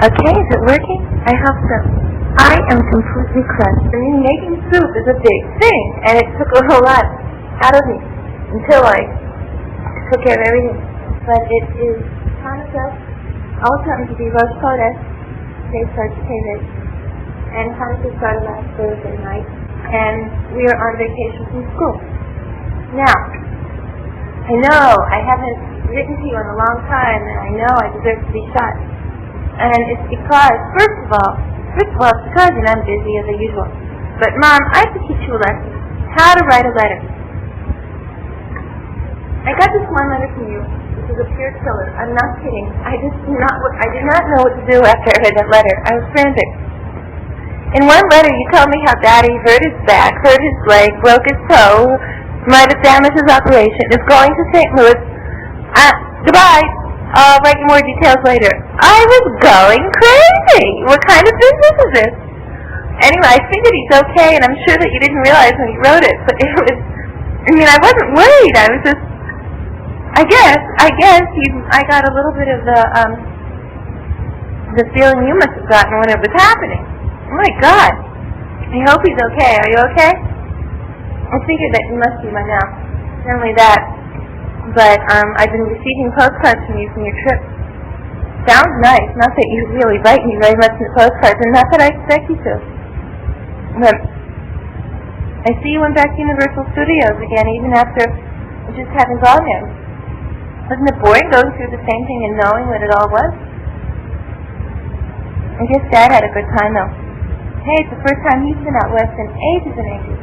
Okay, is it working? I hope so. I am completely crushed. I mean, making soup is a big thing, and it took a whole lot out of me until I took care of everything. But it is Hanukkah, also happens to be Rosh Chodesh, they start to pay this, and Hanukkah started last Thursday night, and we are on vacation from school. Now, I know I haven't written to you in a long time, and I know I deserve to be shot. And it's because, first of all, it's because I'm busy as usual. But Mom, I have to teach you a lesson. How to write a letter. I got this one letter from you, which is a pure killer. I'm not kidding. I did not know what to do after I read that letter. I was frantic. In one letter, you told me how Daddy hurt his back, hurt his leg, broke his toe, might have damaged his operation, is going to St. Louis. Goodbye. I'll write you more details later. I was going crazy. What kind of business is this? Anyway, I figured he's okay, and I'm sure that you didn't realize when you wrote it, but it was, I wasn't worried. I was just, I got a little bit of the feeling you must have gotten when it was happening. Oh my God. I hope he's okay. Are you okay? I figured that you must be by now. Not only that, but I've been receiving postcards from you from your trip. Sounds nice. Not that you really write me very much in the postcards, and not that I expect you to. But I see you went back to Universal Studios again, even after just having gone there. Wasn't it boring going through the same thing and knowing what it all was? I guess Dad had a good time, though. Hey, it's the first time he's been out west in ages and ages.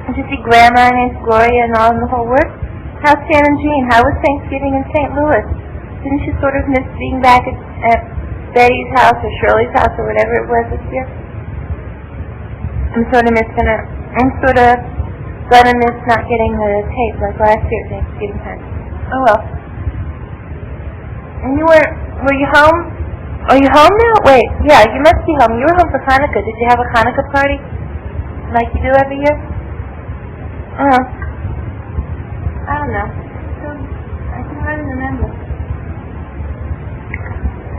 Did you see Grandma and Aunt Gloria and all in the whole works? How's Stan and Jean? How was Thanksgiving in St. Louis? Didn't you sort of miss being back at Betty's house or Shirley's house or whatever it was this year? I'm sort of gonna miss not getting the tape like last year at Thanksgiving time. Oh well. And were you home? Are you home now? Wait, yeah, you must be home. You were home for Hanukkah. Did you have a Hanukkah party? Like you do every year? I don't know. I can hardly remember.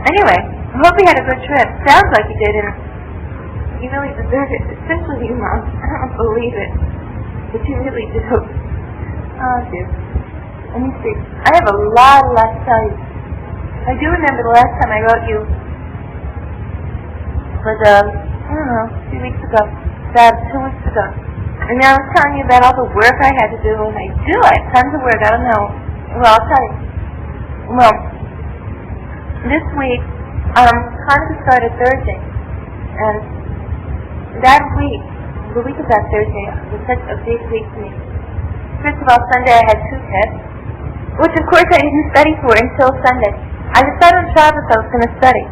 Anyway, I hope you had a good trip. Sounds like you did, and you really deserve it. Especially you, Mom. I don't believe it. But you really do. Oh, dear. Let me see. I have a lot to tell you. I do remember the last time I wrote you was, I don't know, 2 weeks ago. About 2 weeks ago. And now I was telling you about all the work I had to do, and I had tons of work. I don't know. Well, I'll tell you. Well, this week, Hanukkah started Thursday, and that week, the week of that Thursday, was such a big week to me. First of all, Sunday I had 2 tests, which of course I didn't study for until Sunday. I decided on Shabbos I was going to study,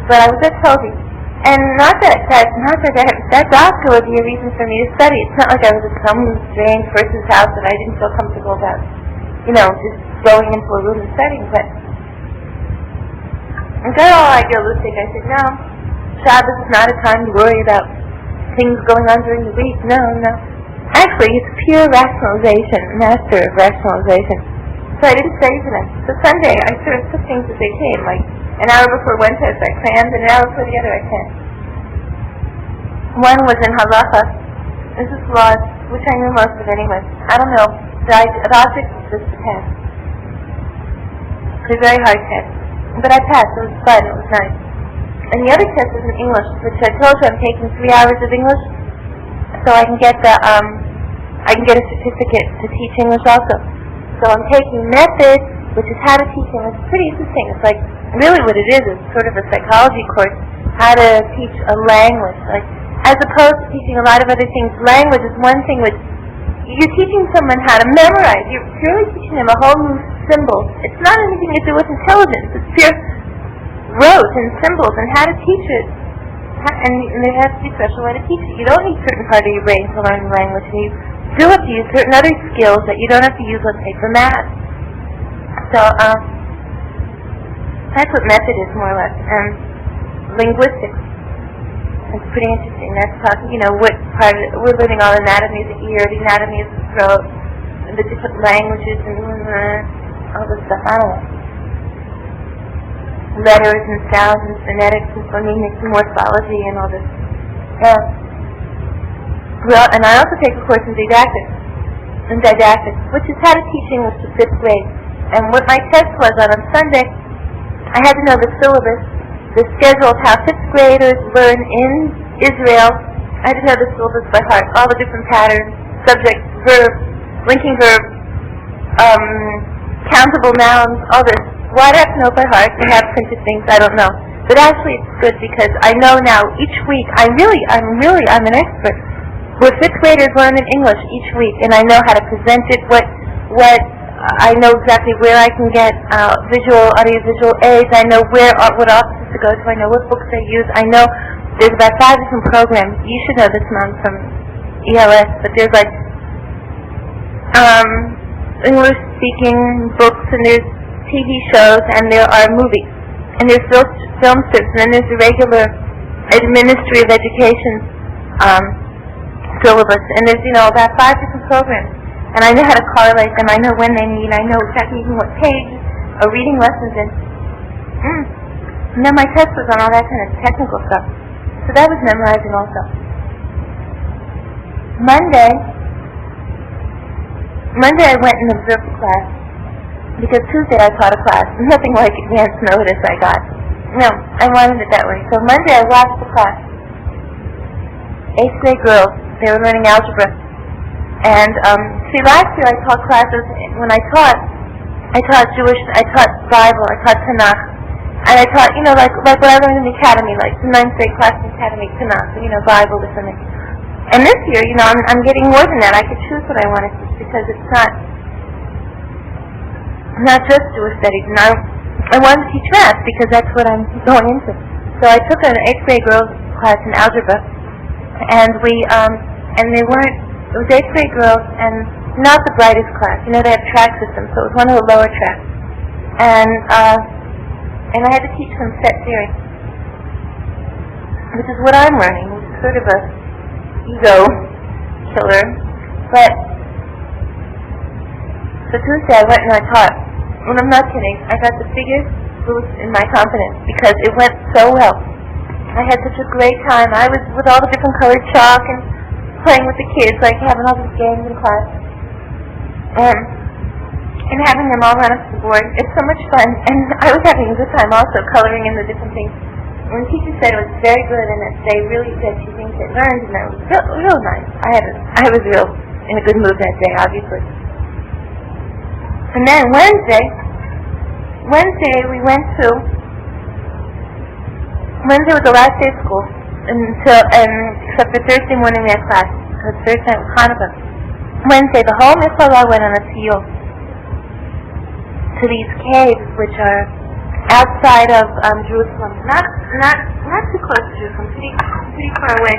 but I was at Toby. And not that doctor would be a reason for me to study. It's not like I was at some strange person's house that I didn't feel comfortable about, just going into a room and studying. But I got all idealistic. I said, no, Shabbos is not a time to worry about things going on during the week. No. Actually, it's pure rationalization, master of rationalization. So I didn't study for them. So Sunday, I sort of took things as they came, like an hour before one test I crammed, and an hour before the other I crammed. One was in halacha. This is laws, which I knew most of anyway. I don't know. The object was just a test. It was a very hard test. But I passed. It was fun. It was nice. And the other test was in English, which I told you I'm taking 3 hours of English, so I can get a certificate to teach English also. So I'm taking method, which is how to teach English. It's pretty interesting. It's like, really what it is sort of a psychology course, how to teach a language. Like, as opposed to teaching a lot of other things, language is one thing which you're teaching someone how to memorize. You're purely teaching them a whole new symbol. It's not anything to do with intelligence. It's pure rote and symbols and how to teach it. And there has to be a special way to teach it. You don't need certain part of your brain to learn the language. And you do have to use certain other skills that you don't have to use, let's say, for math. So, that's what method is, more or less. And linguistics. It's pretty interesting. That's talking, what part of it, we're learning all the anatomy of the ear, the anatomy of the throat, the different languages, and all this stuff. I don't know. letters and sounds and phonetics and phonemics and morphology and all this. Well, and I also take a course in didactics, which is how to teach English to 5th grade. And what my test was on Sunday, I had to know the syllabus, the schedule of how 5th graders learn in Israel. I had to know the syllabus by heart, all the different patterns, subject, verb, linking verb, countable nouns, all this. Why do I have to know by heart? I have printed things, I don't know. But actually it's good because I know now each week, I'm an expert. Where 5th graders learn in English each week, and I know how to present it, I know exactly where I can get audiovisual aids. I know what offices to go to. I know what books they use. I know there's about 5 different programs. You should know this, Mom, from ELS, but there's like English-speaking books, and there's TV shows, and there are movies, and there's film strips, and then there's the regular Ministry of Education syllabus, and there's, about 5 different programs, and I know how to correlate them. I know when they meet. I know exactly even what page a reading lesson's in. And then my test was on all that kind of technical stuff, so that was memorizing also. Monday I went and observed the class, because Tuesday I taught a class. Nothing like advance notice I got. No, I wanted it that way. So Monday I watched the class. 8th grade girls. They were learning algebra. And last year I taught classes. When I taught Jewish, I taught Bible, I taught Tanakh, and I taught, like what I learned in the academy, like the 9th grade class in the academy, Tanakh, Bible or something. And this year, I'm getting more than that. I could choose what I want to teach because it's not just Jewish studies. And I wanted to teach math because that's what I'm going into. So I took an 8th grade girls class in algebra. And it was 8th grade girls, and not the brightest class. They have track systems, so it was one of the lower tracks. And I had to teach them set theory, which is what I'm learning, which is sort of a ego killer. But so Tuesday I went and I taught. And I'm not kidding, I got the biggest boost in my confidence because it went so well. I had such a great time. I was with all the different colored chalk and playing with the kids, like having all these games in class. And having them all run up to the board. It's so much fun. And I was having a good time also, coloring in the different things. And the teacher said it was very good and that she thinks they learned, and that was real nice. I was real in a good mood that day, obviously. And then Wednesday Wednesday was the last day of school, except for Thursday morning we had class, because Thursday night was Hanukkah. Wednesday, the whole Mikvah went on a tiyul to these caves, which are outside of Jerusalem, not too close to Jerusalem, pretty far away.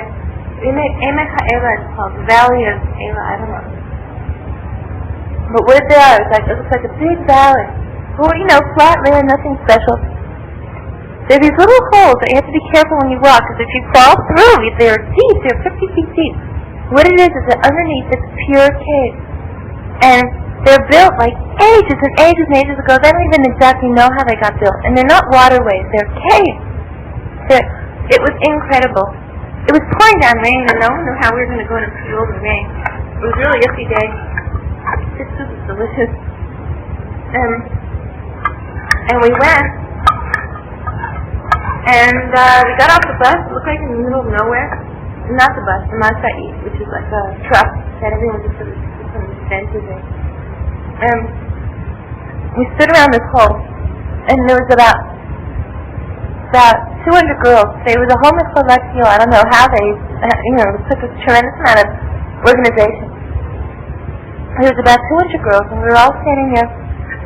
It's called the Valley of Ela, I don't know. But what they are, it looks like a big valley. Well, flat land, nothing special. There are these little holes that you have to be careful when you walk, because if you fall through, they're deep, they're 50 feet deep. What it is that underneath it's pure cave. And they're built like ages and ages and ages ago. They don't even exactly know how they got built. And they're not waterways, they're caves. It was incredible. It was pouring down rain, and no one knew how we were going to go in a field in the rain. It was really a yucky day. This soup is delicious. And we went. And we got off the bus. It looked like in the middle of nowhere. Not the bus, the Masai, which is like a truck that everyone just sort of benches in. We stood around this hole, and there was about 200 girls. They were the homeless collectio. I don't know how they, it took a tremendous amount of organization. There was about 200 girls, and we were all standing there,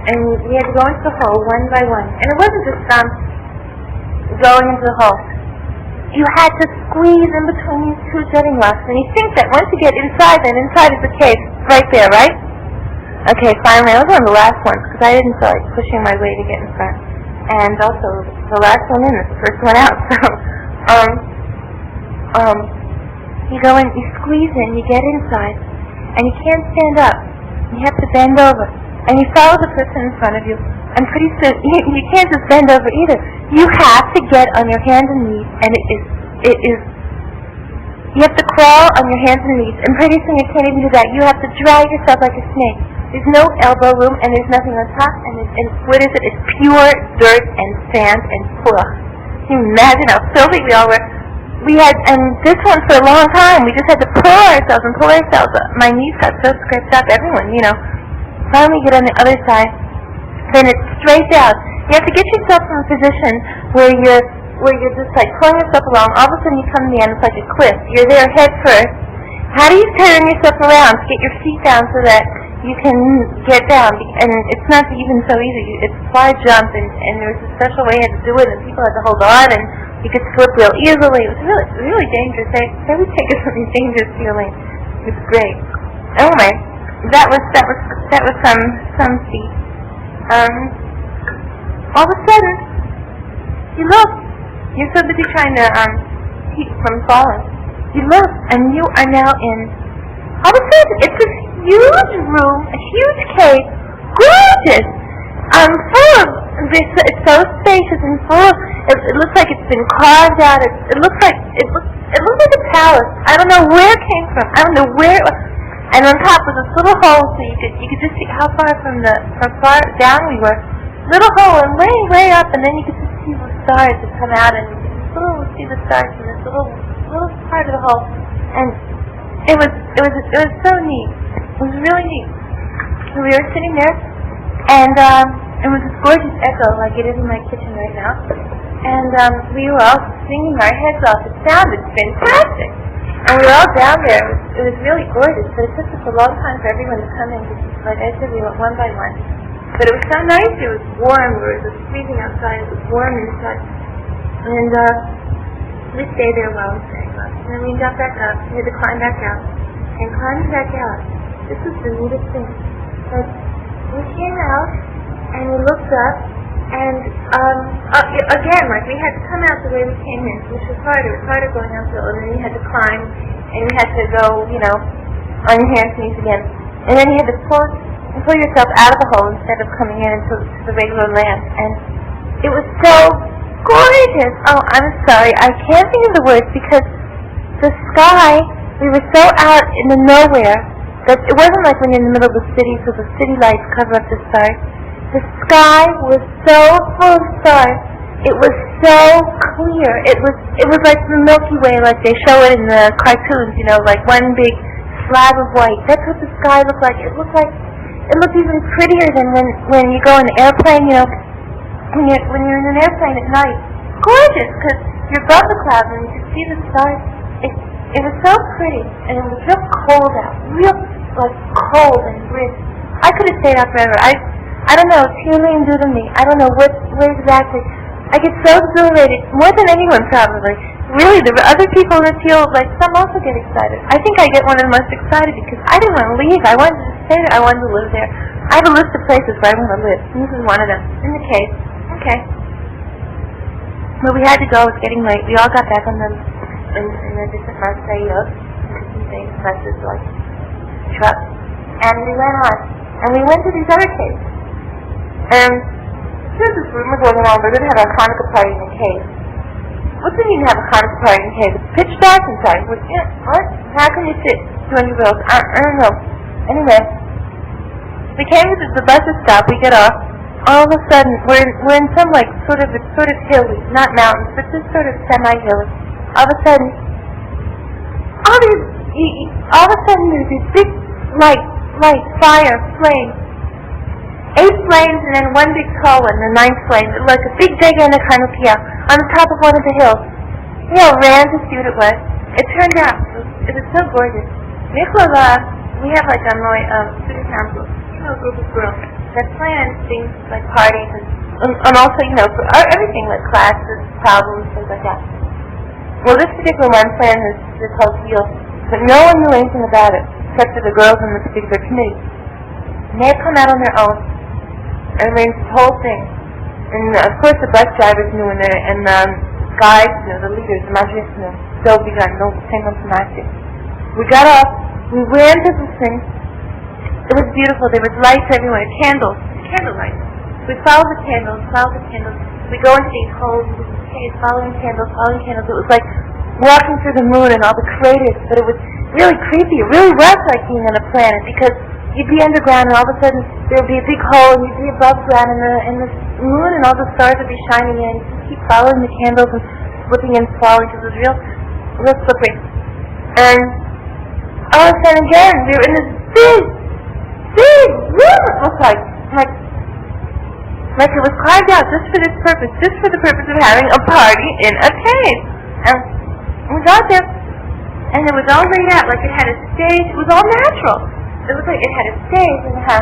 and we had to go into the hole one by one. And it wasn't just going into the hole. You had to squeeze in between these two jutting rocks, and you think that once you get inside, then inside is the cave, right there, right? Okay, finally, I was one of the last ones, because I didn't feel like pushing my way to get in front. And also, the last one in is the first one out, so, you go in, you squeeze in, you get inside, and you can't stand up. You have to bend over, and you follow the person in front of you, and And pretty soon, you can't just bend over either. You have to get on your hands and knees, and you have to crawl on your hands and knees, and pretty soon you can't even do that. You have to drag yourself like a snake. There's no elbow room, and there's nothing on top, and what is it? It's pure dirt and sand and puch. Can you imagine how filthy we all were? And this one for a long time, we just had to pull ourselves and pull ourselves up. My knees got so scraped up, everyone, Finally get on the other side, then it's straight down. You have to get yourself in a position where you're just like pulling yourself along. All of a sudden you come to the end, it's like a cliff. You're there head first. How do you turn yourself around to get your feet down so that you can get down? And it's not even so easy. It's fly jump, and there's a special way you had to do it, and people had to hold on, and you could slip real easily. It was really dangerous. They would take us from these dangerous feelings. It was great. Anyway, that was some feat. All of a sudden, you look. You're so busy trying to keep from falling. You look, and you are now in. All of a sudden, it's this huge room, a huge cave, gorgeous, full of this. It's so spacious and full of. It looks like it's been carved out. It looks like a palace. I don't know where it came from. I don't know where it was. And on top was this little hole, so you could just see how far from far down we were. Little hole, and way up, and then you could just see the stars that come out, and you could see the stars in this little part of the hole. And it was so neat. It was really neat. So we were sitting there, and it was this gorgeous echo, like it is in my kitchen right now. And we were all singing our heads off. It sounded fantastic. And we were all down there. It was really gorgeous, but it took us a long time for everyone to come in. Like I said, we went one by one. But it was so nice. It was warm. It was freezing outside. It was warm inside. And we stayed there while we sang. And then we got back up. We had to climb back out. And climbing back out, this was the neatest thing. But we came out, and we looked up, and again, like we had to come out the way we came in, which was harder. It was harder going uphill, and then you had to climb, and you had to go, on your hands and knees again. And then you had to pull yourself out of the hole instead of coming in into the regular land. And it was so gorgeous. Oh, I'm sorry, I can't think of the words because the sky, we were so out in the nowhere that it wasn't like when you're in the middle of the city, so the city lights cover up the stars. The sky was so full of stars. It was so clear. It was like the Milky Way, like they show it in the cartoons, like one big slab of white. That's what the sky looked like. It looked even prettier than when you go in an airplane, when you're in an airplane at night. Gorgeous, because you're above the clouds and you can see the stars. It was so pretty, and it was real cold out, real cold and brisk. I could have stayed out forever. I don't know, feeling due to me. I don't know what exactly. I get so exhilarated, more than anyone probably. Really, the other people that feel like some also get excited. I think I get one of the most excited because I didn't want to leave. I wanted to stay there. I wanted to live there. I have a list of places where I want to live. And this is one of them. In the cave. Okay. But we had to go. It was getting late. We all got back on the different buses, like trucks. And we went on. And we went to these other caves. And there's this rumor going around, we're going to have a Hanukkah party in the cave. What do you mean have a Hanukkah party in the cave? It's pitch dark inside. What? How can you sit 200 girls? I don't know. Anyway, we came to the bus stop, we get off. All of a sudden, we're in some sort of hilly, not mountains, but just sort of semi-hilly. All of a sudden, there's these big light, fire, flames. 8 flames and then one big tall one, the 9th flame, like a big gigantic Hanukkah on the top of one of the hills. We all ran to see what it was. It turned out, it was so gorgeous. We have on my student council, a group of girls that plan things like parties and also, for everything like classes, problems, things like that. Well, this particular one planned this whole deal, but no one knew anything about it except for the girls in the particular committee. And they had come out on their own and arranged the whole thing. And of course the bus drivers knew and the guides knew, the leaders, the madris knew. So we got no same information. We got off, we ran to this thing. It was beautiful. There was lights everywhere, candlelight. We follow the candles. We go into these holes, following candles. It was like walking through the moon and all the craters, but it was really creepy. It really was like being on a planet, because you'd be underground and all of a sudden there would be a big hole and you'd be above ground and the moon and all the stars would be shining in. You just keep following the candles and slipping and falling, because it was real slippery. And all of a sudden again, we were in this big room. It looked like it was carved out just for this purpose, just for the purpose of having a party in a cave. And we got there, and it was all laid out like it had a stage. It was all natural. It was like it had a stage and it had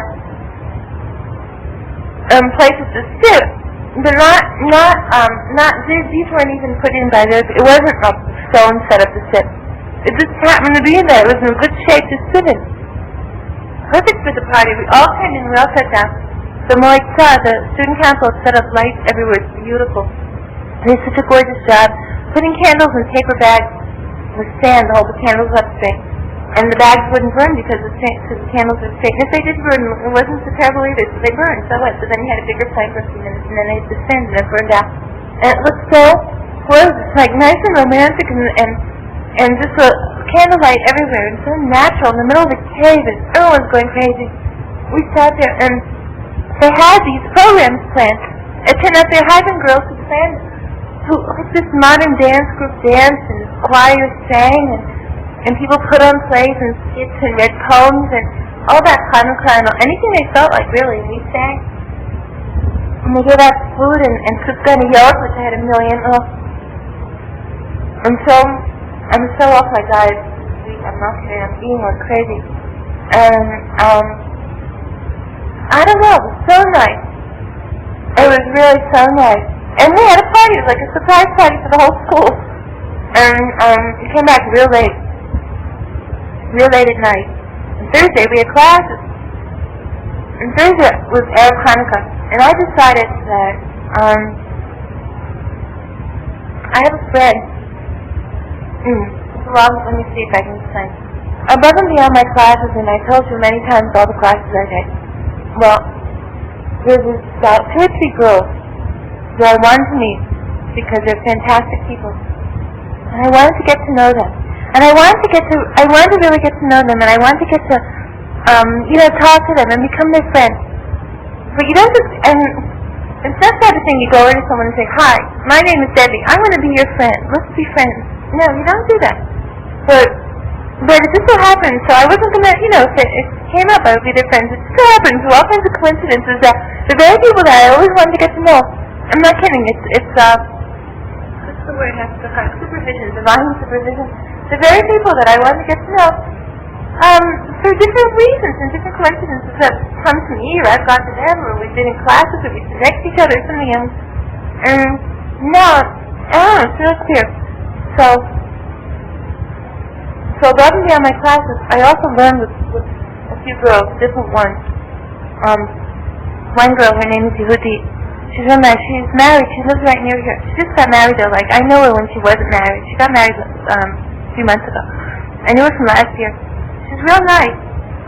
places to sit, but not these weren't even put in by this. It wasn't a stone set up to sit. It just happened to be there. It was in good shape to sit in. Perfect for the party. We all came in. We all sat down. The Moitza, the student council, set up lights everywhere. It's beautiful. They did such a gorgeous job putting candles in paper bags with sand to hold the candles up straight. And the bags wouldn't burn because the candles were straight. And if they did burn, it wasn't so terrible either, so they burned. So what? So then you had a bigger flame for a few minutes, and then they hit the sand and it burned out. And it looked so gorgeous, like nice and romantic, and just a candlelight everywhere, and so natural in the middle of the cave, and everyone's going crazy. We sat there, and they had these programs planned. It turned out they were husband girls who planned, who this modern dance group danced, and choirs sang, and people put on plays and skits and read poems and all that Hanukkah and anything they felt like, really. We sang. And they gave out food and kniyot, which I had a million of. I'm so off my diet. I'm not kidding. I'm eating like crazy. And I don't know. It was so nice. It was really so nice. And we had a party. It was like a surprise party for the whole school. And we came back real late at night. And Thursday we had classes. And Thursday was Erev Hanukkah. And I decided that I have a friend. Let me see if I can explain. Above and beyond my classes, and I told you many times all the classes I take. Well, there's about 2 or 3 girls that I wanted to meet because they're fantastic people. And I wanted to get to know them. And I wanted to really get to know them, and I wanted to get to, talk to them and become their friend. But you don't just, and it's not that type of thing you go into someone and say, "Hi, my name is Debbie. I want to be your friend. Let's be friends." No, you don't do that. But it just so happened, so I wasn't going to, if it came up, I would be their friends. It just so happened, through all kinds of coincidences, that the very people that I always wanted to get to know, I'm not kidding, it's what's the word? Supervision, divine supervision. The very people that I wanted to get to know, for different reasons and different coincidences have come to me, or I've gone to them, or we've been in classes, or we sit next to each other, or something else. And now, it's real clear. So above and beyond my classes, I also learned with a few girls, different ones. One girl, her name is Yehudi. She's real nice. She's married. She lives right near here. She just got married though. Like, I know her when she wasn't married. She got married a few months ago. I knew her from last year. She's real nice.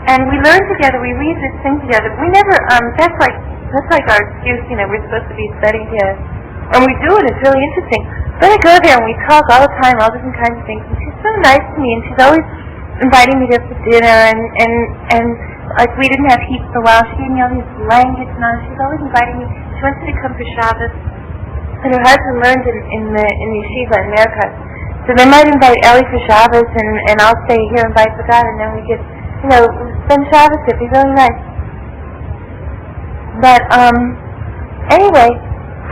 And we learn together. We read this thing together. We never, that's like our excuse, we're supposed to be studying together. And we do it. It's really interesting. But I go there and we talk all the time, all different kinds of things. And she's so nice to me, and she's always inviting me there for dinner, and like we didn't have heat for a while. She gave me all these blankets and all. She's always inviting me. She wants me to come for Shabbos. And her husband learned in Yeshiva in Mרכז. So they might invite Ellie for Shabbos, and I'll stay here and vice versa, and then we could, spend Shabbos. It'd be really nice. But anyway,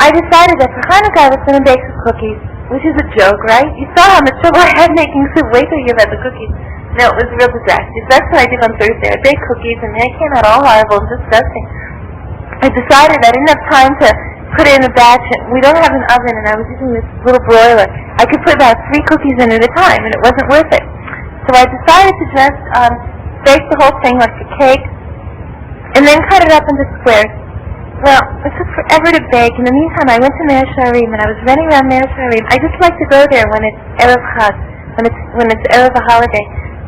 I decided that for Hanukkah I was going to bake some cookies, which is a joke, right? You saw how much trouble I had making soup. Wait till you had the cookies. No, it was a real disaster. So that's what I did on Thursday. I baked cookies, and they came out all horrible and disgusting. I decided I didn't have time to put it in a batch. We don't have an oven, and I was using this little broiler. I could put about 3 cookies in at a time, and it wasn't worth it. So I decided to just bake the whole thing like a cake, and then cut it up into squares. Well, it took forever to bake. In the meantime, I went to Meir Sharim, and I was running around Meir Sharim. I just like to go there when it's Erev Chag, when it's Erev a holiday,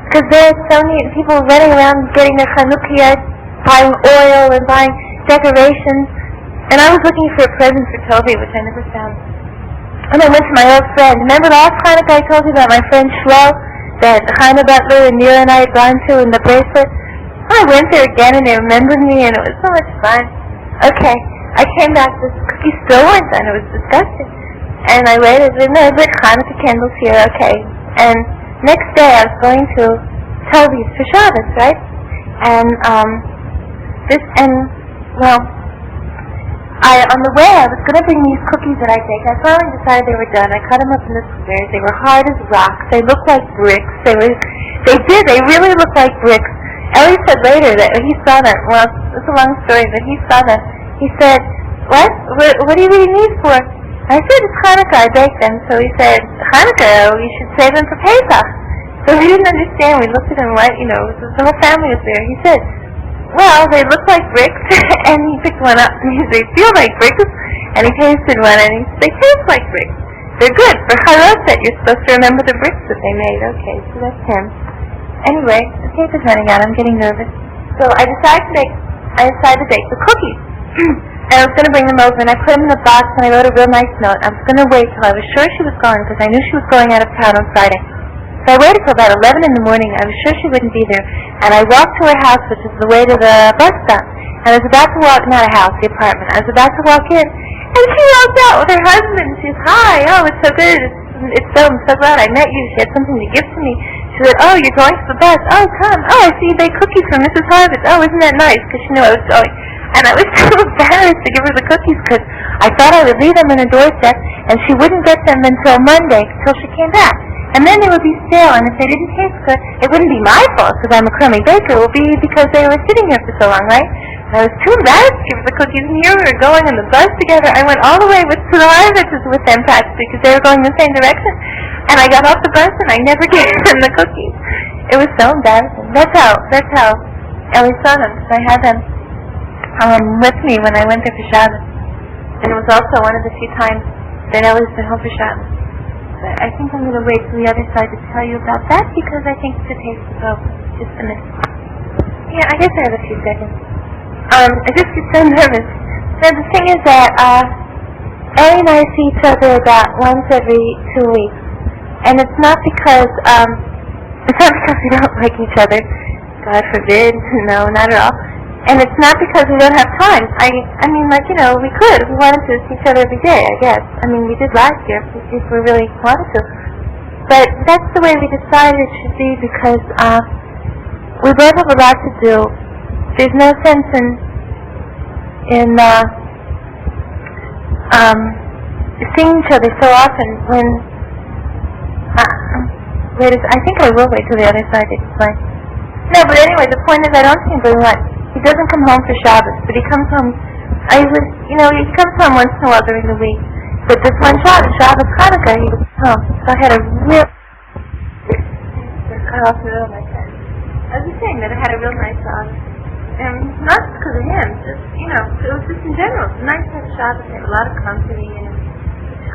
because there's so many people running around getting their Chanukiah, buying oil and buying decorations. And I was looking for a present for Toby, which I never found. And I went to my old friend. Remember last Hanukkah I told you about my friend Shlo, that Hanukkah Butler and Nira and I had gone to in the bracelet? I went there again and they remembered me and it was so much fun. Okay, I came back, the cookies still weren't done. It was disgusting. And I waited, and I lit Hanukkah candles here, okay. And next day I was going to Toby's for Shabbos, right? And, on the way I was going to bring these cookies that I baked. I finally decided they were done. I cut them up into squares. They were hard as rocks. They looked like bricks. They really looked like bricks. Ellie said later that he saw them. Well, it's a long story, but he saw them. He said, what do you need these for? I said, it's Hanukkah, I baked them. So he said, Hanukkah, you should save them for Pesach. So we didn't understand. We looked at him like, the whole family was there. He said, well, they look like bricks. And he picked one up and he said, they feel like bricks. And he tasted one and he said, they taste like bricks. They're good. For Harosset, you're supposed to remember the bricks that they made. Okay, so that's him. Anyway, the tape is running out. I'm getting nervous. So I decided to bake the cookies. And I was going to bring them over, and I put them in the box, and I wrote a real nice note. I was going to wait till I was sure she was gone, because I knew she was going out of town on Friday. So I waited till about 11 in the morning. I was sure she wouldn't be there. And I walked to her house, which is the way to the bus stop. And I was about to walk, not a house, the apartment. I was about to walk in, and she walked out with her husband. She says, hi, oh, it's so good. I'm so glad I met you. She had something to give to me. She said, oh, you're going to the bus. Oh, come. Oh, I see you bake cookies for Mrs. Horvitz. Oh, isn't that nice? Because she knew I was going. And I was so embarrassed to give her the cookies because I thought I would leave them on her doorstep and she wouldn't get them until Monday, until she came back. And then they would be stale, and if they didn't taste good, it wouldn't be my fault because I'm a crummy baker. It would be because they were sitting here for so long, right? And I was too embarrassed to give her the cookies, and here we were going on the bus together. I went all the way to the Horvitzes with them, practically, because they were going the same direction. And I got off the bus, and I never gave them the cookies. It was so embarrassing. That's how Ellie saw them, because I had them with me when I went there for Shabbos. And it was also one of the few times that Ellie's been home for Shabbos. But I think I'm going to wait till the other side to tell you about that because I think the taste will go just a minute. Yeah, I guess I have a few seconds. I just get so nervous. So the thing is that Ellie and I see each other about once every 2 weeks. And it's not because we don't like each other. God forbid. No, not at all. And it's not because we don't have time. I mean, we could if we wanted to see each other every day, I guess. I mean, we did last year if we really wanted to. But that's the way we decided it should be because we both have a lot to do. There's no sense in seeing each other so often when... I think I will wait till the other side to explain. No, but anyway, the point is I don't see him very much. He doesn't come home for Shabbos, but he comes home, he comes home once in a while during the week. But this one Shabbos, Hanukkah, he was home. So I had a real... cut off the middle of my head. I was just saying that I had a real nice Shabbos. And not because of him, just, it was just in general. It's nice to have Shabbos, I have a lot of company, and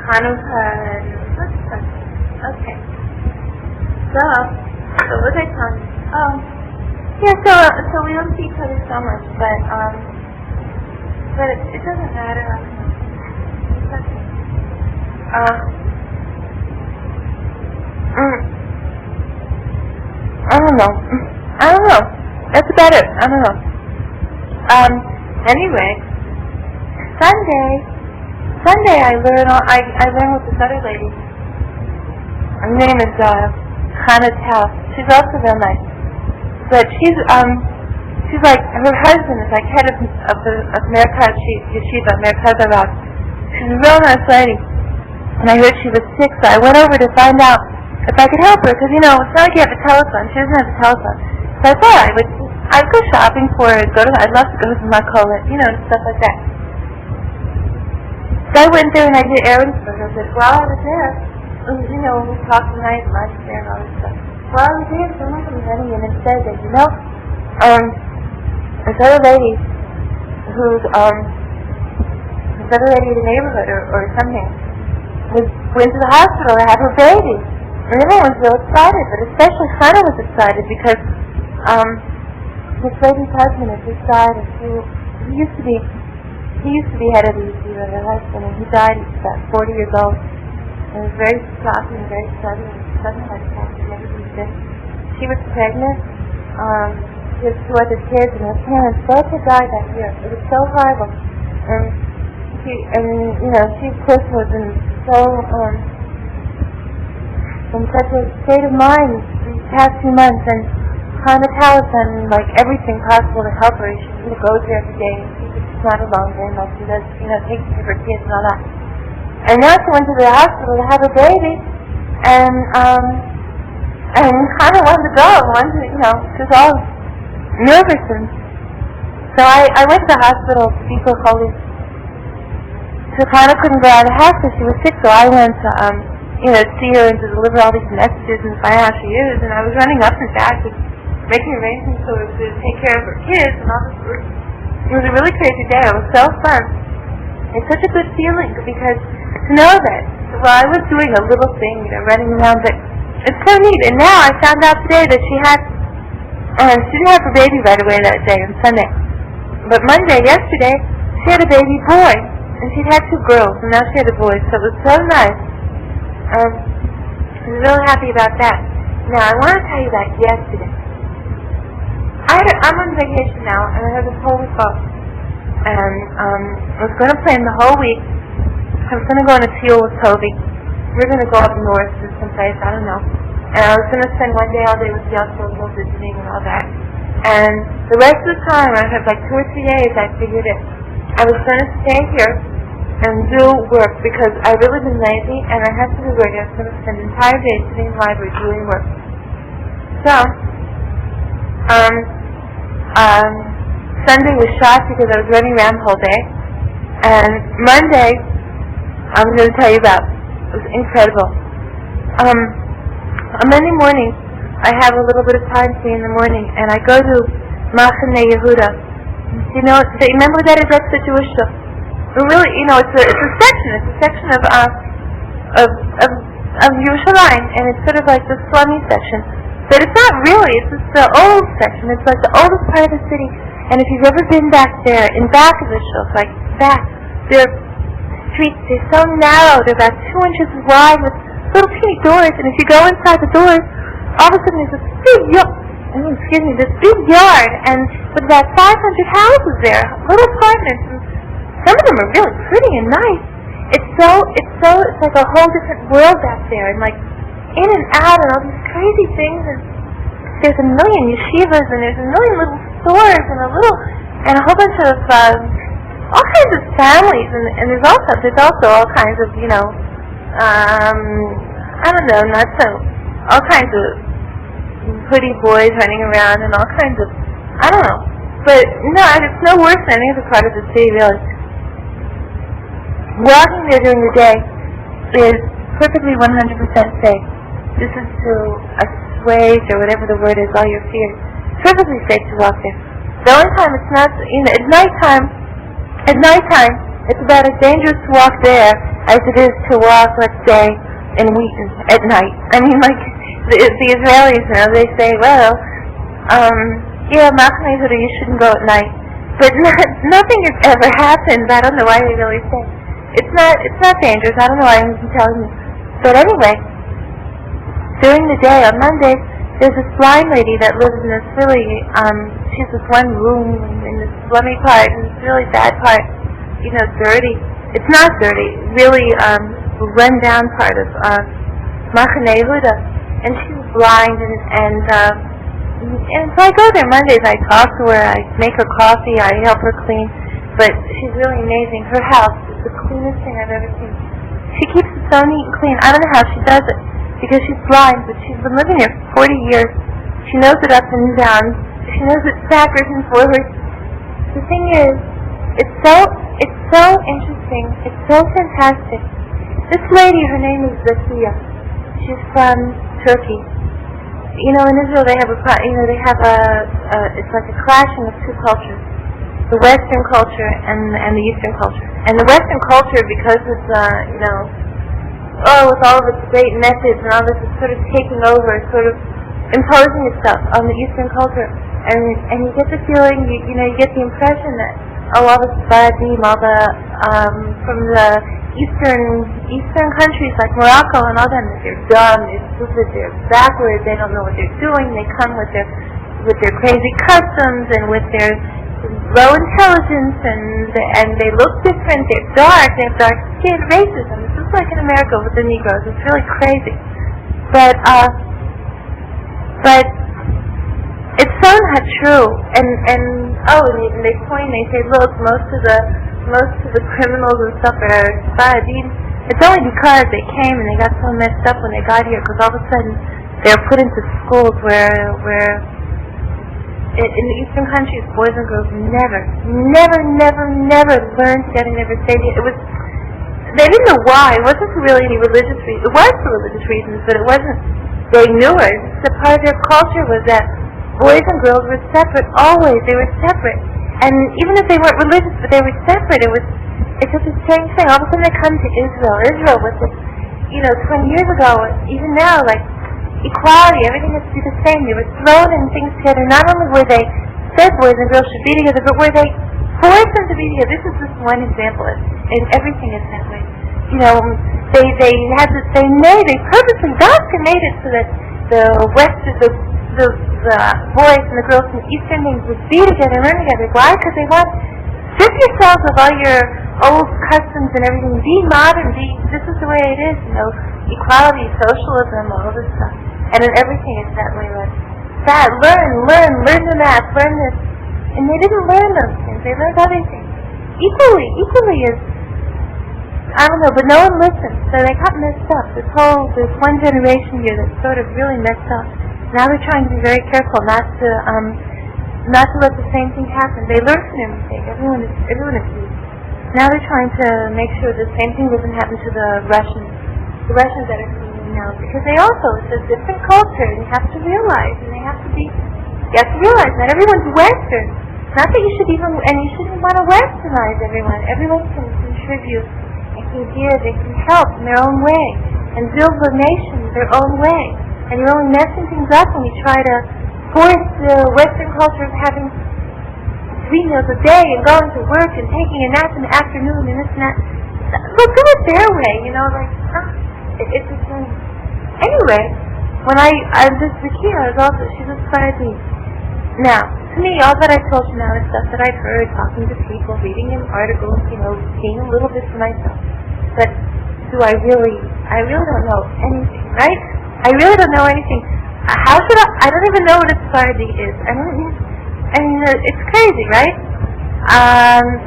Hanukkah, and lots of stuff. Okay. So what was I telling you? Oh. Yeah, so we don't see each other so much, but it doesn't matter. It's okay. I don't know. That's about it. I don't know. Anyway, Sunday I learn with this other lady. Her name is Hannah's house. She's also real nice. But she's like, her husband is like head of Mרכז, Yeshiva, Mרכז. She's a real nice lady. And I heard she was sick, so I went over to find out if I could help her, because, it's not like you have a telephone. She doesn't have a telephone. So I thought I'd go shopping for her, I'd love to go to Makholet, and stuff like that. So I went there and I did errands for her, but while I was there, we talked tonight, lunch there and all this stuff. While I was there, someone from running in and said that, this other lady who's in the neighborhood or something went to the hospital to have her baby. And everyone was real excited, but especially Hannah was excited because this lady's husband had just died, and he used to be he used to be head of the yeshiva, her husband, and he died at about 40 years old. It was very shocking, very sudden. Sudden heart attack, she never been sick. She was pregnant. She has 2 other kids, and her parents both had died that year. It was so horrible. She of course was in such a state of mind these past few months, and trying to tell us and like everything possible to help her. She goes there every day. She's not alone very much. She does, takes care of her kids and all that. And now she went to the hospital to have a baby, and kind of wanted to go. She was all nervous, and so I went to the hospital to Bikur Holy. She kind of couldn't go out of the house because she was sick, so I went to see her and to deliver all these messages and find out how she is. And I was running up and back and making arrangements so to take care of her kids and all this. It was a really crazy day. It was so fun. It's such a good feeling because to know that while I was doing a little thing, running around, but it's so neat. And now I found out today that she didn't have her baby right away that day on Sunday. But yesterday, she had a baby boy. And she'd had 2 girls, and now she had a boy, so it was so nice. I was really happy about that. Now, I want to tell you that yesterday. I'm on vacation now, and I have this whole week off. And I was going to plan the whole week. I was going to go on a teal with Toby. We're going to go up north to someplace, I don't know. And I was going to spend one day all day with Yasser, visiting and all that. And the rest of the time, I had like 2 or 3 days, I figured I was going to stay here and do work because I've really been lazy and I had to do work. I was going to spend the entire day sitting in the library doing work. So, Sunday was shot because I was running around the whole day. And Monday, I'm going to tell you about. It was incredible. On Monday morning, I have a little bit of time free in the morning, and I go to Yehuda. Remember that is? That's the Jewish stuff. Really, it's a section of Yerushalayim, and it's sort of like the slummy section. But it's not really, it's just the old section. It's like the oldest part of the city. And if you've ever been back there, in back of the shul, like back, there are streets, they're so narrow, they're about 2 inches wide with little teeny doors, and if you go inside the doors, all of a sudden there's this big yard, and with about 500 houses there, little apartments, and some of them are really pretty and nice. It's like a whole different world out there, and like in and out, and all these crazy things, and there's a million yeshivas, and there's a million little stores, and a whole bunch of all kinds of families, and there's also all kinds of all kinds of pretty boys running around and all kinds of, I don't know. But no, it's no worse than any other part of the city, really. Walking there during the day is perfectly 100% safe. This is to assuage, or whatever the word is, all your fears. It's perfectly safe to walk there. The only time it's not, at nighttime, it's about as dangerous to walk there as it is to walk, let's say, in Wheaton at night. I mean, like, the Israelis, they say, well, Mahmoud, you shouldn't go at night. But nothing has ever happened. I don't know why they really say. It's not dangerous. I don't know why I'm telling you. But anyway, during the day, on Monday, there's this blind lady that lives in this really, she's this one room in this slummy part, in this really bad part, dirty. It's not dirty, really run-down part of Yehuda. And she's blind, and so I go there Mondays. I talk to her, I make her coffee, I help her clean. But she's really amazing. Her house is the cleanest thing I've ever seen. She keeps it so neat and clean. I don't know how she does it, because she's blind, but she's been living here for 40 years. She knows it up and down. She knows it backwards and forwards. The thing is, it's so interesting. It's so fantastic. This lady, her name is Zakia. She's from Turkey. In Israel they have it's like a clashing of 2 cultures, the Western culture and the Eastern culture. And the Western culture, because it's with all of its great methods and all this, is sort of taking over, sort of imposing itself on the Eastern culture. And you get the feeling, you get the impression that all the Sephardim, all the from the eastern countries like Morocco and all them, that they're dumb, they're stupid, they're backwards, they don't know what they're doing. They come with their crazy customs and with their low intelligence, and they look different. They're dark. They have dark skin. Racism. It's just like in America with the Negroes. It's really crazy. But it's so not true. And even they point. They say, look, most of the criminals and stuff are Sephardim. It's only because they came and they got so messed up when they got here, because all of a sudden they're put into schools where in the eastern countries, boys and girls never learned together, never stayed together. They didn't know why. It wasn't for really any religious reasons. It was for religious reasons, but it wasn't. They knew it. The part of their culture was that boys and girls were separate always. They were separate. And even if they weren't religious, but they were separate, it's just a strange thing. All of a sudden they come to Israel with this, 20 years ago, even now, like, equality, everything has to be the same. They were thrown in things together. Not only were they said boys and girls should be together, but were they forced them to be together. This is just one example, and everything is that way. They purposely, God made it so that the boys and the girls from eastern things would be together, learn together. Why? Because they want, strip yourselves of all your old customs and everything. Be modern. This is the way it is. Equality, socialism, all this stuff. And in everything it's that way. Like that. Learn the math, learn this. And they didn't learn those things. They learned other things. Equally is, I don't know, but no one listened. So they got messed up. There's one generation here that's sort of really messed up. Now they're trying to be very careful not to let the same thing happen. They learn from their mistake. Everyone is now they're trying to make sure the same thing doesn't happen to the Russians that are coming now, because it's a different culture, and you have to realize, not everyone's Western. Not that you shouldn't want to Westernize everyone. Everyone can contribute and can give and can help in their own way and build the nation their own way. And you're only messing things up when you try to force the Western culture of having 3 meals a day and going to work and taking a nap in the afternoon and this and that. Look, do it their way, it's just anyway, when she's inspired me. Now, to me, all that I told you now is stuff that I've heard, talking to people, reading in articles, seeing a little bit for myself. But I really don't know anything, right? I really don't know anything. How should I don't even know what inspired me is. It's crazy, right?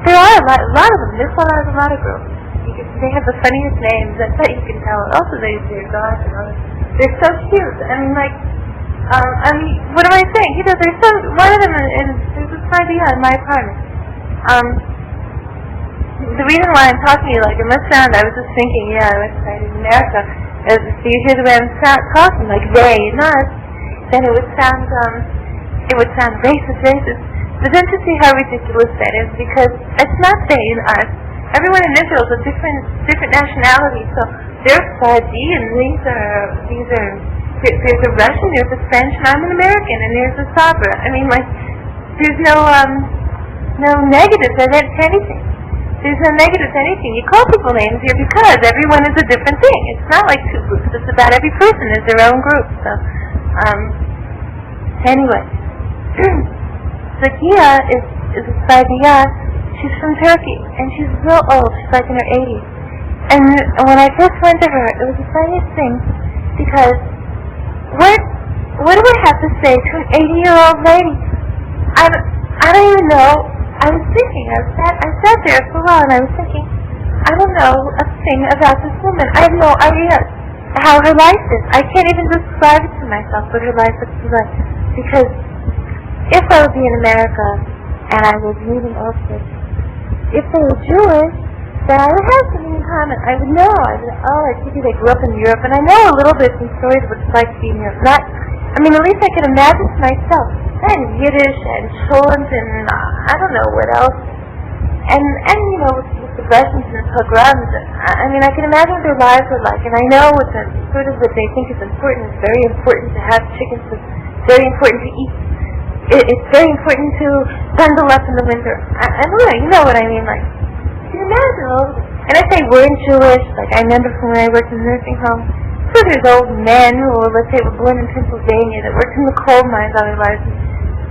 There are a lot of them. This one has a lot of girls. They have the funniest names. That's how you can tell. Also, they're gosh and all. They're so cute. What am I saying? There's one of them there's this idea in my apartment. The reason why I'm talking to you, it must sound, I was just thinking, I was in America, so you hear the way I'm talking, like they and us, then it would sound racist. But then to see how ridiculous that is, because it's not they and us. Everyone in Israel is a different nationality, so they're Saudi, and there's a Russian, there's a French, and I'm an American, and there's a Sabra. There's no negatives to anything. There's no negative to anything. You call people names here because everyone is a different thing. It's not like two groups. It's about every person is their own group. So, anyway. Zakia is a Sadia. She's from Turkey, and she's real old. She's in her 80s. And when I first went to her, it was the funniest thing, because what do I have to say to an 80-year-old lady? I don't even know. I was thinking, I sat there for a while and I was thinking, I don't know a thing about this woman. I have no idea how her life is. I can't even describe it to myself what her life is like. Because if I would be in America and I was reading also, if they were Jewish, then I would have something in common. I would know. I think they grew up in Europe, and I know a little bit from stories of what it's like to be in Europe. At least I can imagine to myself. And Yiddish and Schulz and I don't know what else. And with the Russians and the pogroms, I can imagine what their lives were like. And I know what what they think is important. It's very important to have chickens. It's very important to eat it's very important to bundle up in the winter. I don't know, you know what I mean, like, you imagine, and I say weren't Jewish, like I remember from when I worked in the nursing home, so there's old men who, let's say, were born in Pennsylvania that worked in the coal mines all their lives.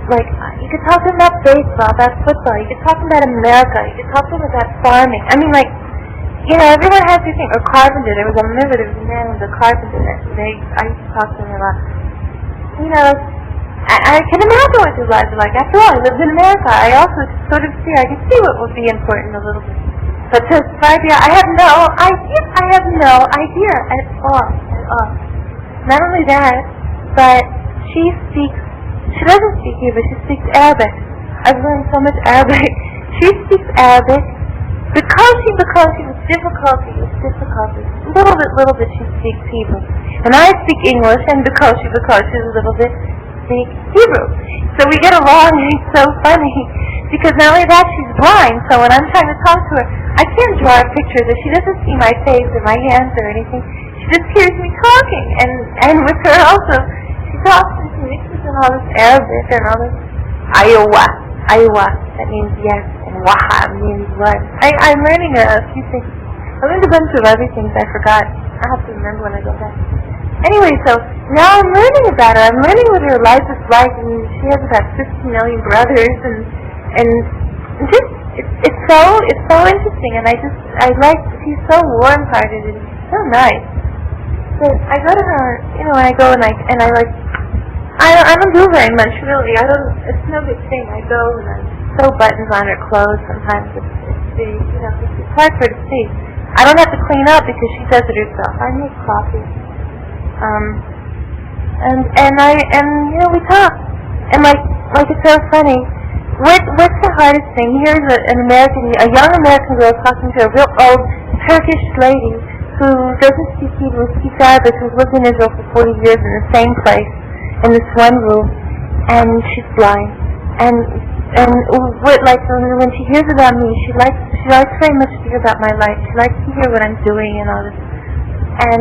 Like, you could talk to them about baseball, about football, you could talk to them about America, you could talk to them about farming. I mean, like, you know, everyone has their thing. Or carpenter, there was a man who was a carpenter that I used to talk to him a lot. You know, I can imagine what their lives are like. After all, I lived in America. I also sort of see, I can see what would be important a little bit. But to describe you, I have no idea at all. Not only that, but she doesn't speak Hebrew, she speaks Arabic. I've learned so much Arabic. She speaks Arabic because she was difficulty. Little bit she speaks Hebrew. And I speak English, and because she's a little bit speak Hebrew. So we get along, and it's so funny. Because not only that, she's blind, so when I'm trying to talk to her, I can't draw a picture that she doesn't see my face or my hands or anything. She just hears me talking, and with her also, she talks and she mixes in all this Arabic and all this Aywa, that means yes, and Waha means what. I'm learning a few things. I learned a bunch of other things I forgot. I'll have to remember when I go back. Anyway, so now I'm learning about her. I'm learning what her life is like, and she has about 15 million brothers, and just it's so interesting, and she's so warm-hearted and so nice. So I go to her, you know, I don't do very much really. It's no big thing. I go and I sew buttons on her clothes. Sometimes it's hard for her to see. I don't have to clean up because she does it herself. I make coffee. And you know, we talk. And like it's so funny. What's the hardest thing? Here's a young American girl talking to a real old Turkish lady who doesn't speak Hebrew, speaks Arabic, who's lived in Israel for 40 years in the same place, in this one room, and she's blind. And when she hears about me, she likes very much to hear about my life. She likes to hear what I'm doing and all this. And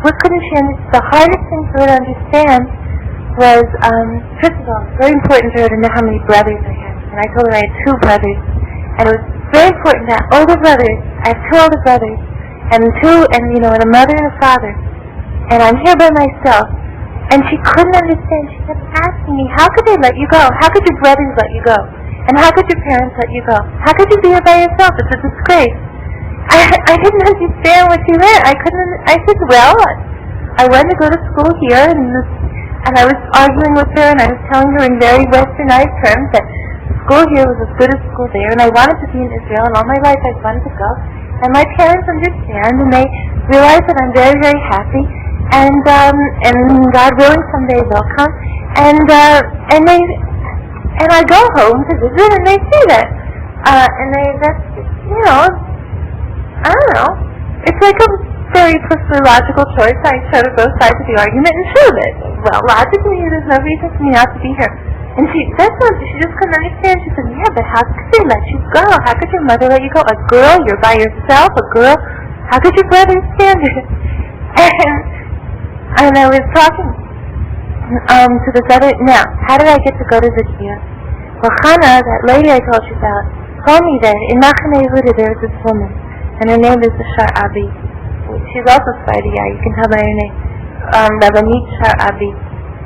what couldn't she understand? The hardest thing for her to understand was, first of all, very important for her to know how many brothers I had. And I told her I had 2 brothers. And it was very important that older brothers, I have 2 older brothers, and a mother and a father. And I'm here by myself. And she couldn't understand. She kept asking me, how could they let you go? How could your brothers let you go? And how could your parents let you go? How could you be here by yourself? It's a disgrace. I didn't understand what she meant. I said, well, I went to go to school here, and I was arguing with her, and I was telling her in very westernized terms that school here was as good as school there, and I wanted to be in Israel, and all my life I wanted to go. And my parents understand, and they realize that I'm very, very happy. And God willing, someday they'll come. And I go home to visit, and they see that. I don't know. It's like a very perfectly logical choice. I show her both sides of the argument and show that, well, logically, there's no reason for me not to be here. And she just couldn't understand. She said, yeah, but how could they let you go? How could your mother let you go? A girl, you're by yourself, a girl. How could your brother stand it? And I was talking to this other, now, how did I get to go to Zakia? Well, Chana, that lady I told you about, told me that in Maximilian there was this woman, and her name is Shar Abi. She's also Sfardiya, you can tell by her name, Rabbanit Shar Abi.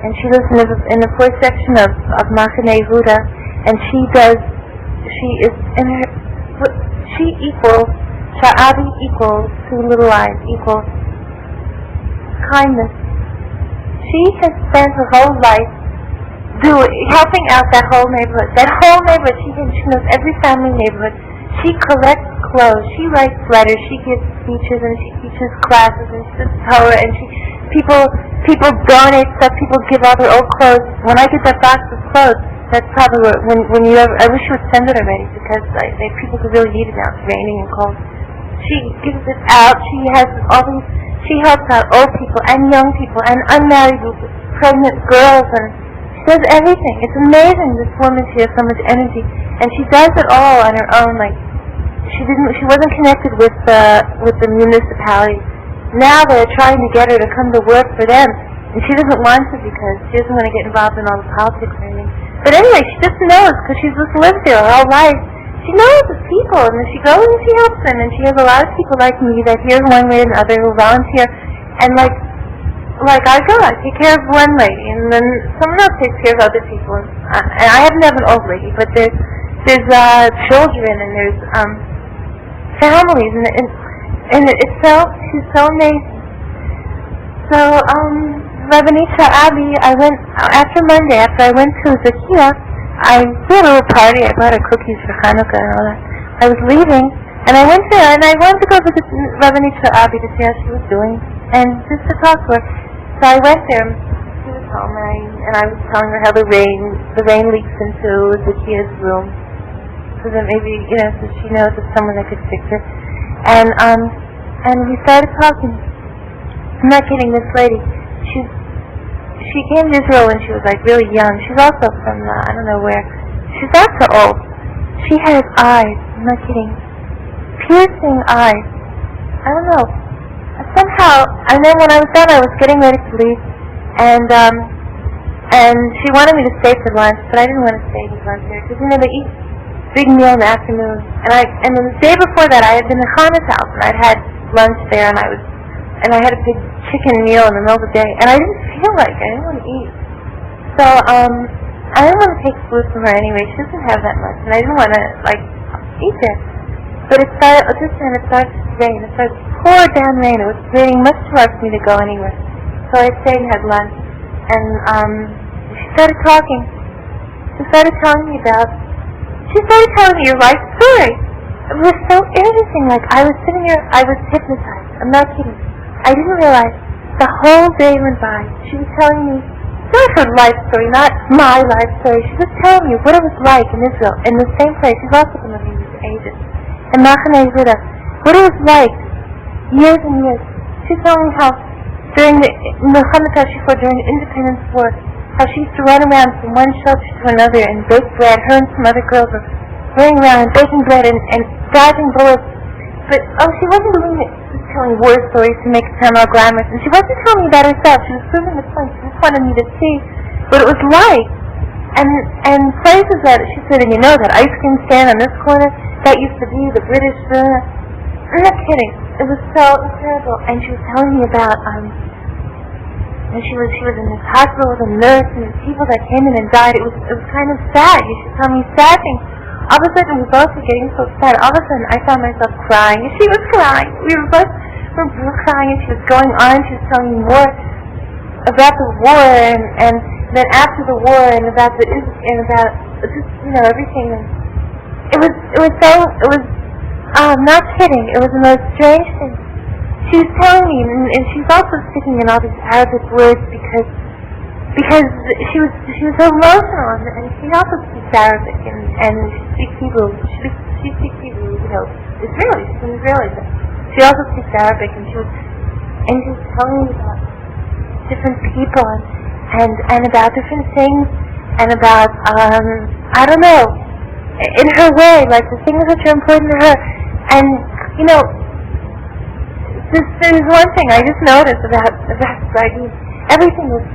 And she lives in the fourth section of Machane Yehuda, and she equals, Shar Abi equals 2 little eyes, equals kindness. She has spent her whole life helping out that whole neighborhood. That whole neighborhood, she knows every family neighborhood. She collects clothes, she writes letters, she gives speeches, and she teaches classes, and she does Torah, and people donate stuff, people give all their old clothes. When I get that box of clothes, that's probably I wish you would send it already, because people could really need it now. It's raining and cold. She gives it out, she helps out old people and young people and unmarried people, pregnant girls, and she does everything. It's amazing, this woman. She has so much energy, and she does it all on her own. Like she wasn't connected with the municipality. Now they're trying to get her to come to work for them, and she doesn't want to because she doesn't want to get involved in all the politics or anything. But anyway, she just knows because she's just lived there her whole life. She knows the people, and she goes and she helps them, and she has a lot of people like me that hear one way or another who volunteer, and like I go, I take care of one lady, and then someone else takes care of other people. And I haven't had an old lady, but there's children and there's families, and it's she's so amazing. So Rabbanit Abi, I went after Monday. After I went to Zakia, I did a little party. I bought her cookies for Hanukkah and all that. I was leaving, and I went there, and I wanted to go visit Rabbanit Abi to see how she was doing, and just to talk to her. So I went there. She was home, and I was telling her how the rain leaks into Zakia's room, so that maybe so she knows of someone that could fix it. And we started talking. I'm not kidding. This lady, she came to Israel when she was like really young. She's also from I don't know where. She's not so old. She has eyes. I'm not kidding. Piercing eyes. I don't know. Somehow, and then when I was done, I was getting ready to leave, and she wanted me to stay for lunch, but I didn't want to stay for lunch there because they eat big meal in the afternoon. And then the day before that, I had been to Hannah's house, and I'd had lunch there, and I had a big chicken meal in the middle of the day, and I didn't feel like I didn't want to eat. So I didn't want to take food from her anyway. She doesn't have that much, and I didn't want to eat there. But it started to rain. It started to pour down rain. It was raining much too hard for me to go anywhere. So I stayed and had lunch, and she started talking. She started telling me your life story. It was so interesting. Like I was sitting here, I was hypnotized. I'm not kidding. I didn't realize the whole day went by. She was telling me not her life story, not my life story. She was telling me what it was like in Israel, in the same place. She's also been living these ages. And Mahane, what it was like years and years. She told me how during the Hanukkah during the Independence War, how she used to run around from one shelter to another and bake bread. Her and some other girls were running around and baking bread and dodging bullets. But she wasn't doing it. She was telling war stories to make it sound all glamorous, and she wasn't telling me about herself. She was proving the point. She just wanted me to see what it was like. And places that she said, and that ice cream stand on this corner, that used to be the British. I'm not kidding. It was so terrible. And she was telling me about and she was in this hospital with a nurse and people that came in and died. It was kind of sad. You should tell me sad things. All of a sudden we both were getting so sad. All of a sudden I found myself crying. And she was crying. We were both crying, and she was going on. She was telling me more about the war and then after the war and about just everything. And not kidding. It was the most strange thing. She was telling me, and she's also speaking in all these Arabic words because she was so emotional, and she also speaks Arabic and she speaks Hebrew. She speaks Hebrew, Israeli. She's an Israeli. She also speaks Arabic, and she was telling me about different people and about different things and about I don't know, in her way, like the things that are important to her. And there's one thing I just noticed about Friday. Everything was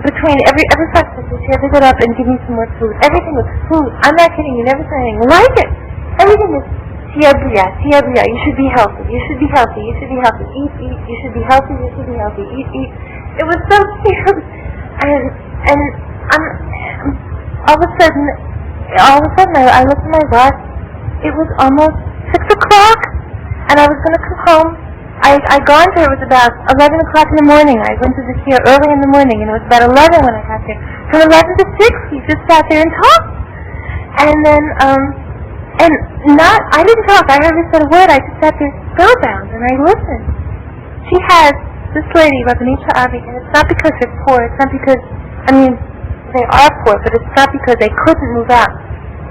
between every breakfast she had to get up and give me some more food. Everything was food. I'm not kidding. You never saw anything like it. Everything was tiyabria. You should be healthy. You should be healthy. You should be healthy. Eat. You should be healthy. You should be healthy. Eat. It was so cute. And all of a sudden I looked at my watch. It was almost 6 o'clock, and I was going to come home. I gone there. It was about 11 o'clock in the morning. I went to the here early in the morning, and it was about 11 when I got there. From 11 to 6, we just sat there and talked. And then, I didn't talk. I hardly said a word. I just sat there spellbound, and I listened. She has this lady, Rabbanit Abi, and it's not because they're poor. It's not because, they are poor, but it's not because they couldn't move out.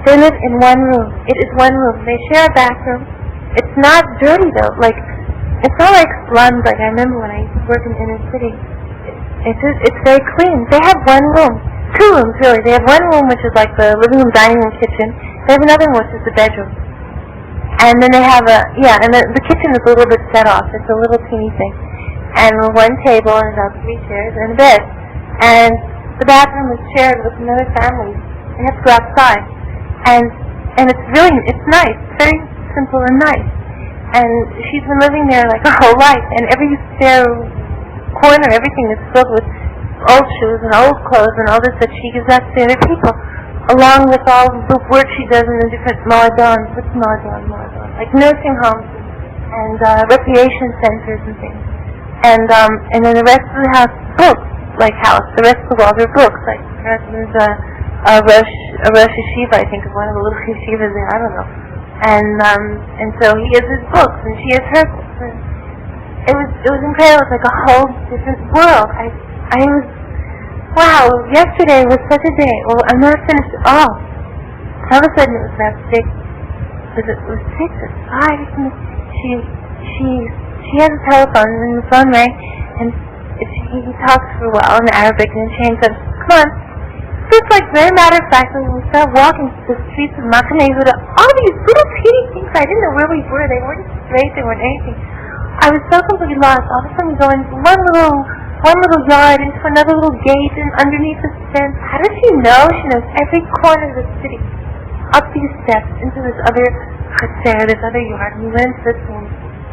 They live in one room. It is one room. They share a bathroom. It's not dirty though. It's not like slums. Like I remember when I used to work in the inner city. It's very clean. They have one room, 2 rooms really. They have one room which is like the living room, dining room, kitchen. They have another one which is the bedroom. And then they have and the kitchen is a little bit set off. It's a little teeny thing. And one table and about 3 chairs and a bed. And the bathroom is shared with another family. They have to go outside. And it's nice. It's very simple and nice. And she's been living there like her whole life, and every spare corner, everything is filled with old shoes and old clothes and all this that she gives out to other people, along with all the work she does in the different ma'adons. What's ma'adon? Like nursing homes and recreation centers and things. And then the rest of the house is books, like house. The rest of the walls are books, like her husband's a Rosh Yeshiva, I think, is one of the little yeshivas there, I don't know. And so he has his books and she has her books. And it was incredible. It was like a whole different world. I was, wow, yesterday was such a day. Well, I'm not finished at all. All of a sudden it was about 6. It was 6 or 5. She has a telephone and the phone rang and he talks for a while in Arabic and then she hangs up. Come on. Just like very matter-of-factly, we started walking the streets of Maximeza, all these little teeny things. I didn't know where we were. They weren't straight. They weren't anything. I was so completely lost. All of a sudden we go into one little yard, into another little gate, and underneath the fence. How does she know? She knows every corner of the city. Up these steps, into this other chaser, this other yard. And we went into this room,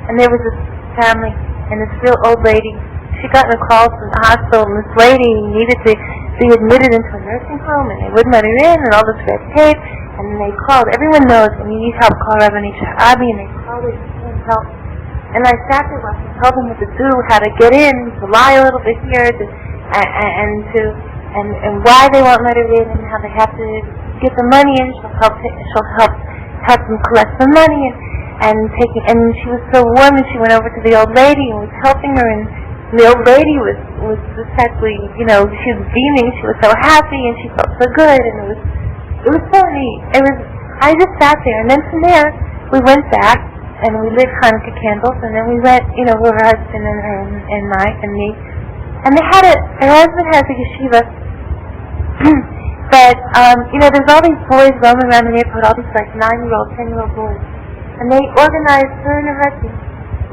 and there was this family, and this real old lady. She got in a call from the hospital, and this lady needed to be admitted into a nursing home, and they wouldn't let her in, and all this red tape, and then they called. Everyone knows when you need help, call Rabbi Abi, and they called her and help. And I sat there while she told them what to do, how to get in, to lie a little bit here, and why they won't let her in, and how they have to get the money in. She'll help them collect the money, and she was so warm, and she went over to the old lady and was helping her, and the old lady was exactly, she was beaming. She was so happy, and she felt so good, and it was so neat. I just sat there, and then from there we went back, and we lit Hanukkah candles, and then we went, with her husband and her and me, and her husband has a yeshiva, but there's all these boys roaming around the neighborhood, all these like 9-year-old, 10-year-old boys, and they organized her and her husband.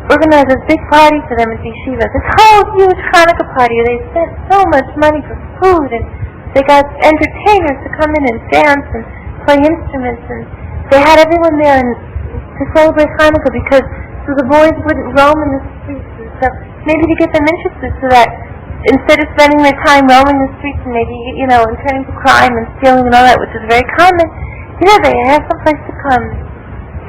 Organized this big party for them at the yeshiva. This whole huge Hanukkah party. They spent so much money for food, and they got entertainers to come in and dance and play instruments, and they had everyone there to celebrate Hanukkah because so the boys wouldn't roam in the streets and stuff. Maybe to get them interested so that instead of spending their time roaming the streets and maybe, and turning to crime and stealing and all that, which is very common, they have some place to come.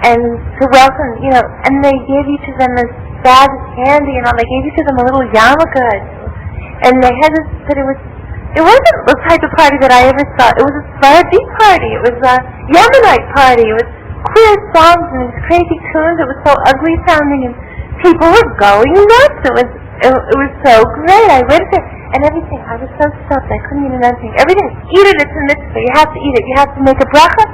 And to welcome, and they gave each of them a bag of candy and all. They gave each of them a little yarmulke, and they had this. But it wasn't the type of party that I ever saw. It was a Sephardi party. It was a Yemenite party. It was queer songs and these crazy tunes. It was so ugly sounding, and people were going nuts. It was so great. I went there, and everything. I was so stuffed. I couldn't eat anything. Everything. Eat it. It's a mitzvah. You have to eat it. You have to make a bracha.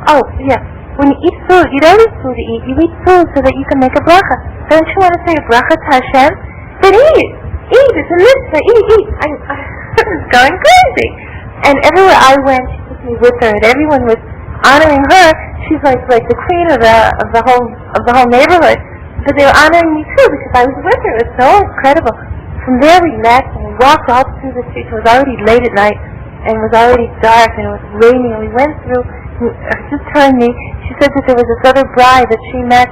Oh yeah. When you eat food, you don't eat food to eat. You eat food so that you can make a bracha. Don't you want to say a bracha to Hashem? Then eat. Eat. It's a mitzvah. Eat. I was going crazy. And everywhere I went, she took me with her, and everyone was honoring her. She's like the queen of the whole neighborhood. But they were honoring me too because I was with her. It was so incredible. From there we left and we walked all through the streets. It was already late at night and it was already dark and it was raining, and we went through. Just telling me, she said that there was this other bride that she matched,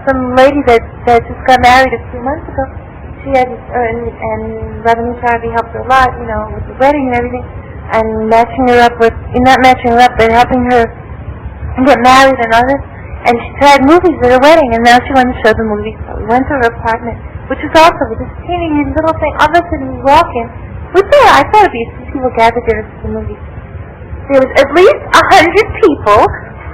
some lady that just got married a few months ago. She had, and Rabbi helped her a lot, with the wedding and everything, and matching her up with, not matching her up, but helping her get married and all this. And she had movies at her wedding, and now she wanted to show the movies. So we went to her apartment, which was also with this teeny little thing. All of a sudden we walk in. I thought it'd be a few people gathered there to see the movies. There was at least 100 people,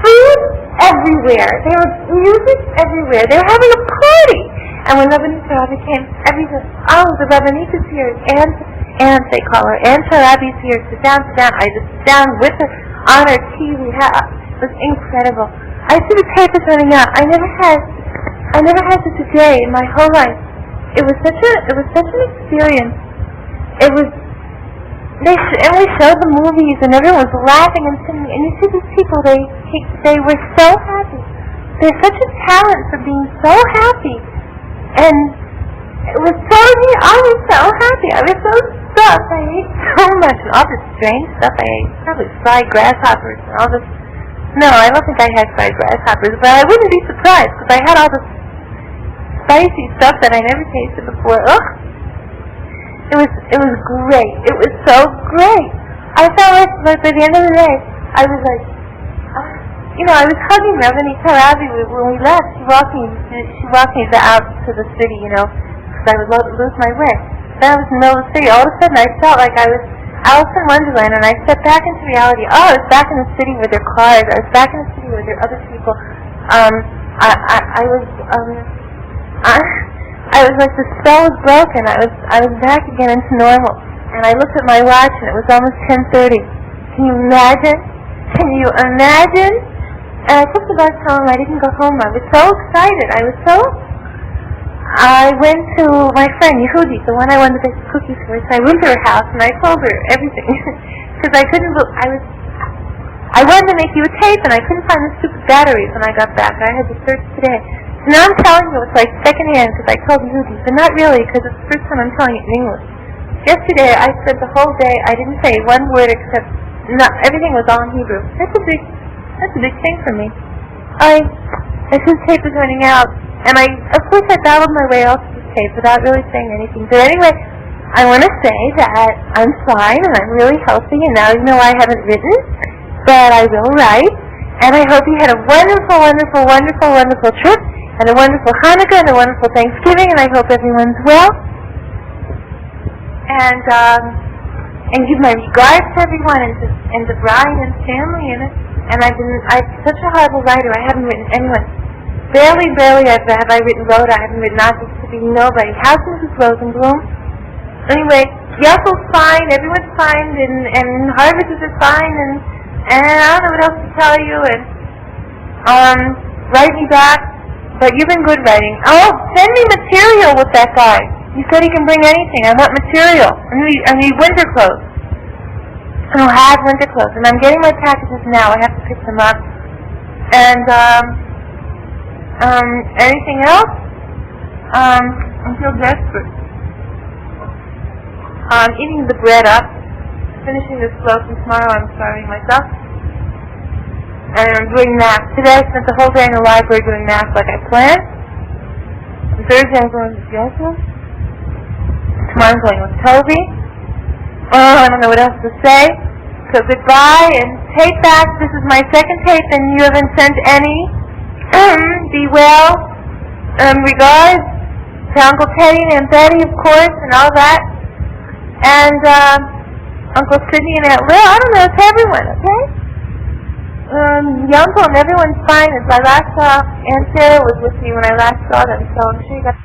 food everywhere. There was music everywhere. They were having a party. And when Rabbi came, the Rabbanit is here. Aunt, they call her. Aunt Rabbi's here. Sit down. I just sit down with her on her tea. It was incredible. I see the papers running out. I never had such a day in my whole life. It was such an experience. And we showed the movies, and everyone was laughing and singing. And you see these people, they were so happy. They're such a talent for being so happy. And it was so neat. I was so happy. I was so stuff. I ate so much, and all this strange stuff. I ate probably fried grasshoppers and all this. No, I don't think I had fried grasshoppers, but I wouldn't be surprised because I had all this spicy stuff that I never tasted before. Ugh! It was great. It was so great. I felt like by the end of the day, I was like, I was hugging Rabbanit Tarabi when we left. She walked me out to the city, because I would lose my way. Then I was in the middle of the city. All of a sudden, I felt like I was Alice in Wonderland, and I stepped back into reality. Oh, I was back in the city with their cars. I was back in the city with their other people. I was like the spell was broken. I was back again into normal. And I looked at my watch, and it was almost 10:30. Can you imagine? And I took the bus home. I didn't go home. I was so excited. I went to my friend Yehudi, the one I wanted to get cookies for. So I went to her house and I told her everything because I wanted to make you a tape and I couldn't find the stupid batteries when I got back. I had to search today. So now I'm telling you it's like secondhand because I told Yehudi, but not really because it's the first time I'm telling it in English. Yesterday I spent the whole day. I didn't say one word except everything was all in Hebrew. That's a big thing for me. As his tape was running out, and of course I babbled my way off this tape without really saying anything. But anyway, I want to say that I'm fine and I'm really healthy, and now I haven't written, but I will write. And I hope you had a wonderful, wonderful, wonderful, wonderful trip, and a wonderful Hanukkah, and a wonderful Thanksgiving, and I hope everyone's well. And give my regards to everyone, and to Brian and family, and I'm such a horrible writer. I haven't written anyone. Barely have I written Rhoda. I haven't written August to be nobody. How's Mrs. Rosenblum? Anyway, Yessel's fine, everyone's fine, and Horvitzes are fine, and I don't know what else to tell you, and write me back, but you've been good writing. Oh, send me material with that guy. He said he can bring anything. I want material. I need winter clothes. I don't have winter clothes, and I'm getting my packages now. I have to pick them up. And anything else? I feel desperate. I'm eating the bread up, finishing this loaf, and tomorrow I'm starving myself. And I'm doing math. Today I spent the whole day in the library doing math like I planned. On Thursday I'm going to Yesel. Tomorrow I'm going with Toby. Oh, I don't know what else to say. So goodbye and tape back. This is my second tape and you haven't sent any. Be well. Regards to Uncle Teddy and Aunt Betty, of course, and all that. And Uncle Sidney and Aunt Lil. I don't know, to everyone, okay? Your uncle and everyone's fine. As I last saw, Aunt Sarah was with me when I last saw them, so I'm sure you got